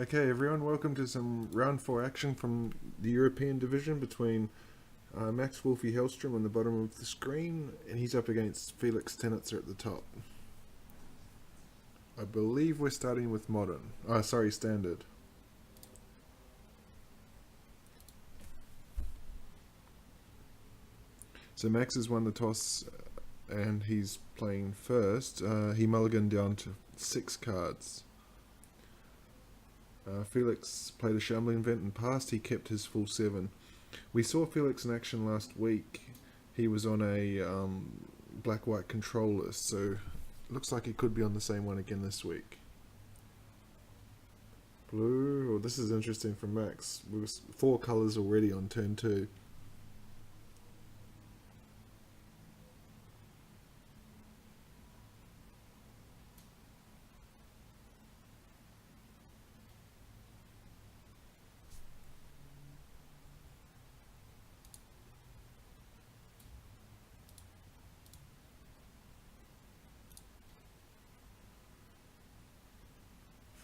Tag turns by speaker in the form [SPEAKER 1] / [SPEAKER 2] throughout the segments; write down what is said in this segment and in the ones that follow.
[SPEAKER 1] Okay, everyone, welcome to some round 4 action from the European division between Max Wolfie Hellstrom on the bottom of the screen, and he's up against Felix Stenitzer at the top. I believe we're starting with modern. Standard. So Max has won the toss and he's playing first. He mulliganed down to 6 cards. Felix played a shambling vent and passed. He kept his full 7. We saw Felix in action last week. He was on a black-white control list, so looks like he could be on the same one again this week. Blue. Oh, this is interesting from Max. We were 4 colours already on turn 2.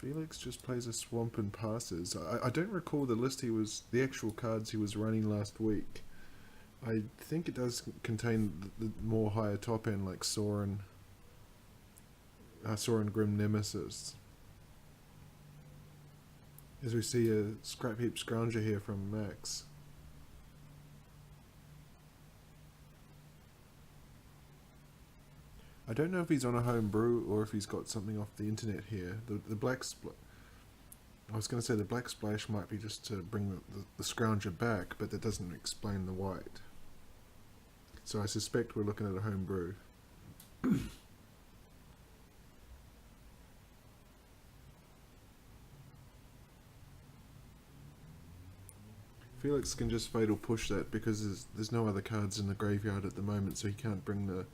[SPEAKER 1] Felix just plays a swamp and passes. I don't recall the actual cards he was running last week. I think it does contain the more higher top end like Soren Grim Nemesis. As we see a scrap heap scrounger here from Max. I don't know if he's on a home brew or if he's got something off the internet here. The black I was going to say the black splash might be just to bring the scrounger back, but that doesn't explain the white. So I suspect we're looking at a home brew. Felix can just fatal push that because there's no other cards in the graveyard at the moment, so he can't bring the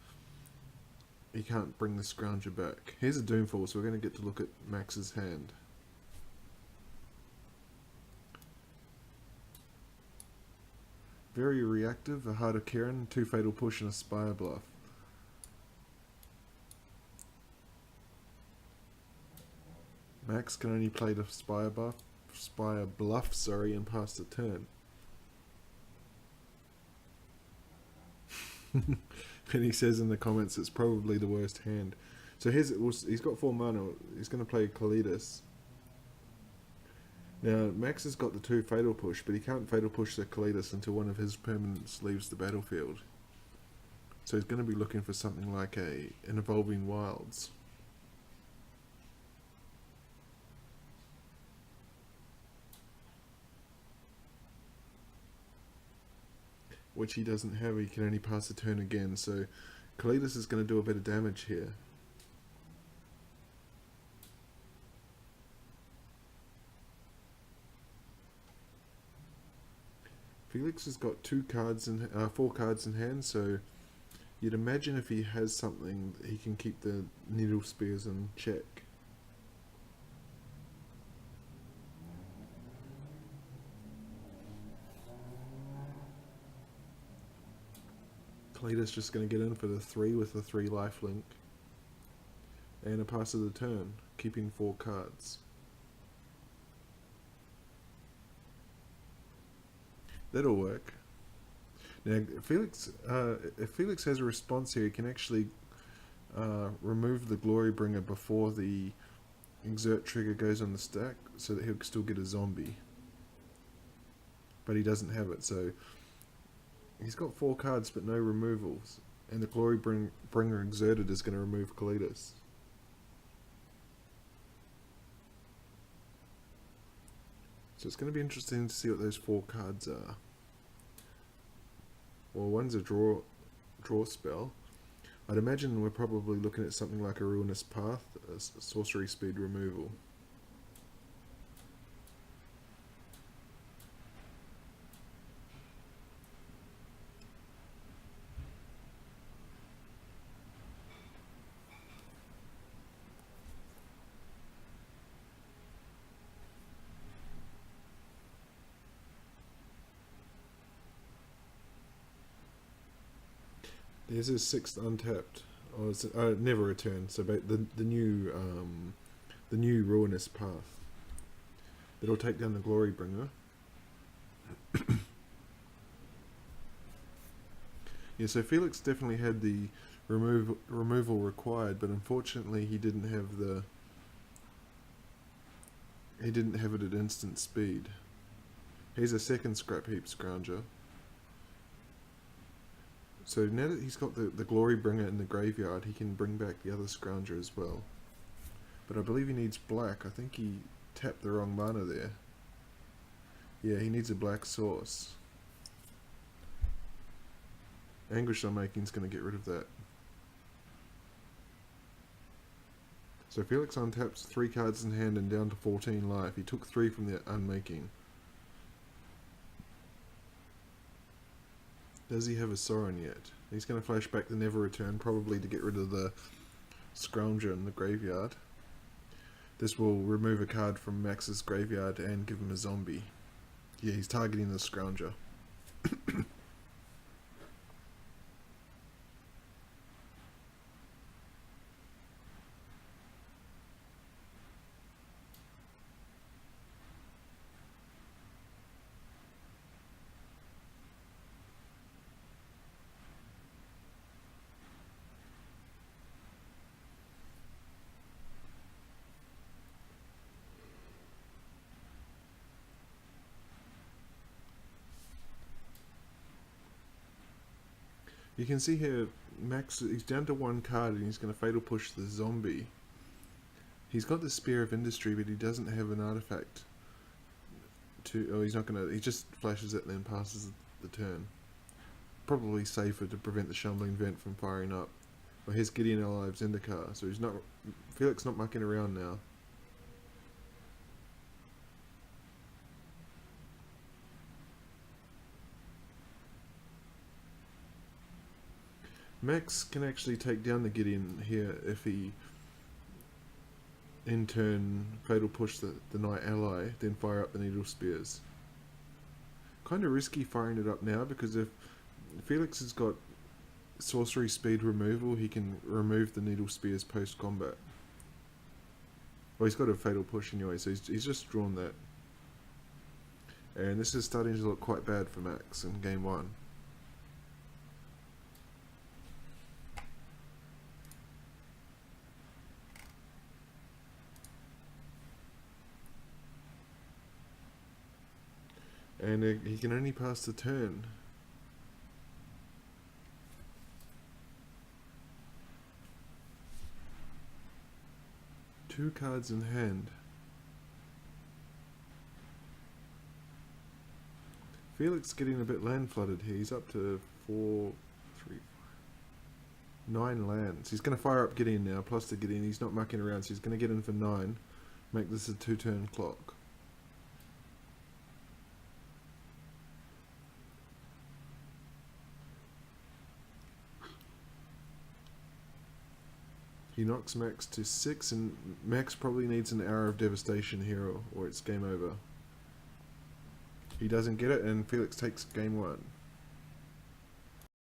[SPEAKER 1] scrounger back. Here's a Doomfall, so we're going to get to look at Max's hand. Very reactive, a Heart of Kieran, 2 fatal push and a Spire Bluff. Max can only play the Spire Bluff, and pass the turn. And he says in the comments it's probably the worst hand. So he's got 4 mana. He's going to play Kalidas. Now Max has got the 2 fatal push, but he can't fatal push the Kalidas until one of his permanents leaves the battlefield. So he's going to be looking for something like an Evolving Wilds. Which he doesn't have. He can only pass the turn again, so Kalidas is going to do a bit of damage here. Felix has got 4 cards in hand, so you'd imagine if he has something, he can keep the Needle Spears in check. Kalidas just going to get in for the 3 with the 3 lifelink. And a pass of the turn, keeping 4 cards. That'll work. Now, if Felix has a response here, he can actually remove the Glorybringer before the Exert trigger goes on the stack, so that he'll still get a zombie. But he doesn't have it, so he's got 4 cards but no removals, and the Glorybringer Exerted is going to remove Kalidas. So it's going to be interesting to see what those 4 cards are. Well, one's a draw spell. I'd imagine we're probably looking at something like a Ruinous Path, a sorcery speed removal. There's his 6th untapped. Oh, it's never return. So the new Ruinous Path. It'll take down the Glory Bringer. Yeah, so Felix definitely had the removal required, but unfortunately he didn't have it at instant speed. Here's a second scrap heap scrounger. So now that he's got the Glory Bringer in the graveyard, he can bring back the other scrounger as well. But I believe he needs black. I think he tapped the wrong mana there. Yeah, he needs a black source. Anguish Unmaking's going to get rid of that. So Felix untaps 3 cards in hand and down to 14 life. He took 3 from the Unmaking. Does he have a Sorin yet? He's going to flash back the Never Return, probably to get rid of the Scrounger in the graveyard. This will remove a card from Max's graveyard and give him a zombie. Yeah, he's targeting the Scrounger. You can see here, Max, he's down to 1 card and he's going to Fatal Push the zombie. He's got the Spear of Industry, but he doesn't have an artifact to... Oh, he's not going to... He just flashes it and then passes the turn. Probably safer to prevent the Shumbling Vent from firing up. Well, here's Gideon Alive's Zendikar, so he's not... Felix not mucking around now. Max can actually take down the Gideon here if he, in turn, Fatal Push the Knight Ally, then fire up the Needle Spears. Kind of risky firing it up now, because if Felix has got sorcery speed removal, he can remove the Needle Spears post-combat. Well, he's got a Fatal Push anyway, so he's just drawn that. And this is starting to look quite bad for Max in game 1. And he can only pass the turn. Two cards in hand. Felix getting a bit land flooded here. He's up to 9 lands. He's going to fire up Gideon now, plus the Gideon. He's not mucking around, so he's going to get in for 9. Make this a 2-turn clock. He knocks Max to 6, and Max probably needs an Hour of Devastation here, or it's game over. He doesn't get it, and Felix takes game 1.